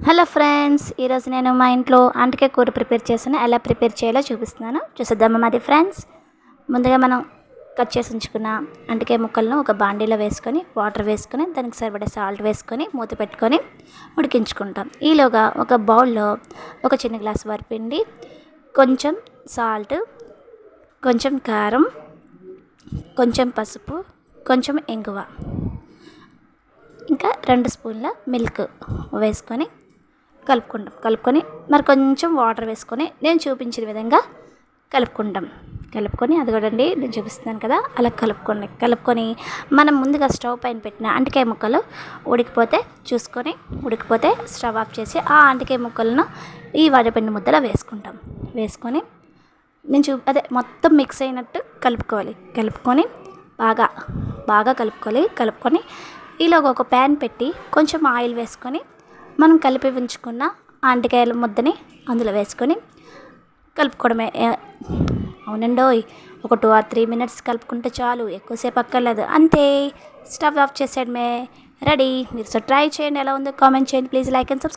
Hello friends, ఈరోజు నేను మా ఇంట్లో అంటికాయ కూర ప్రిపేర్ చేశాను. ఎలా ప్రిపేర్ చేయాలో చూపిస్తున్నాను, చూసేద్దామా మరి ఫ్రెండ్స్. ముందుగా మనం కట్ చేసి ఉంచుకున్న అంటికాయ ముక్కలను ఒక బాండీలో వేసుకొని వాటర్ వేసుకొని దానికి సరిపడే సాల్ట్ వేసుకొని మూత పెట్టుకొని ఉడికించుకుంటాం. ఈలోగా ఒక బౌల్లో ఒక చిన్న గ్లాస్ వరిపిండి, కొంచెం సాల్ట్, కొంచెం కారం, కొంచెం పసుపు, కొంచెం ఇంగువ, ఇంకా 2 స్పూన్ల మిల్క్ వేసుకొని కలుపుకొని మరి కొంచెం వాటర్ వేసుకొని నేను చూపించిన విధంగా కలుపుకొని అది కూడా అండి నేను చూపిస్తున్నాను కదా, అలా కలుపుకొని మనం ముందుగా స్టవ్ పైన పెట్టిన అంటికాయ ముక్కలు ఉడికిపోతే స్టవ్ ఆఫ్ చేసి ఆ అంటికాయ ముక్కలను ఈ వడపిండి ముద్దలో వేసుకొని మొత్తం మిక్స్ అయినట్టు కలుపుకొని బాగా కలుపుకొని ఈలోగా ఒక ప్యాన్ పెట్టి కొంచెం ఆయిల్ వేసుకొని మనం కలిపి ఉంచుకున్న అంటికాయల ముద్దని అందులో వేసుకొని కలుపుకోవడమే. అవునండోయ్, ఒక 2 or 3 minutes కలుపుకుంటే చాలు, ఎక్కువసేపు అక్కర్లేదు. అంతే, స్టవ్ ఆఫ్ చేసేయడమే, రెడీ. మీరు ట్రై చేయండి, ఎలా ఉందో కామెంట్ చేయండి. Please like and subscribe.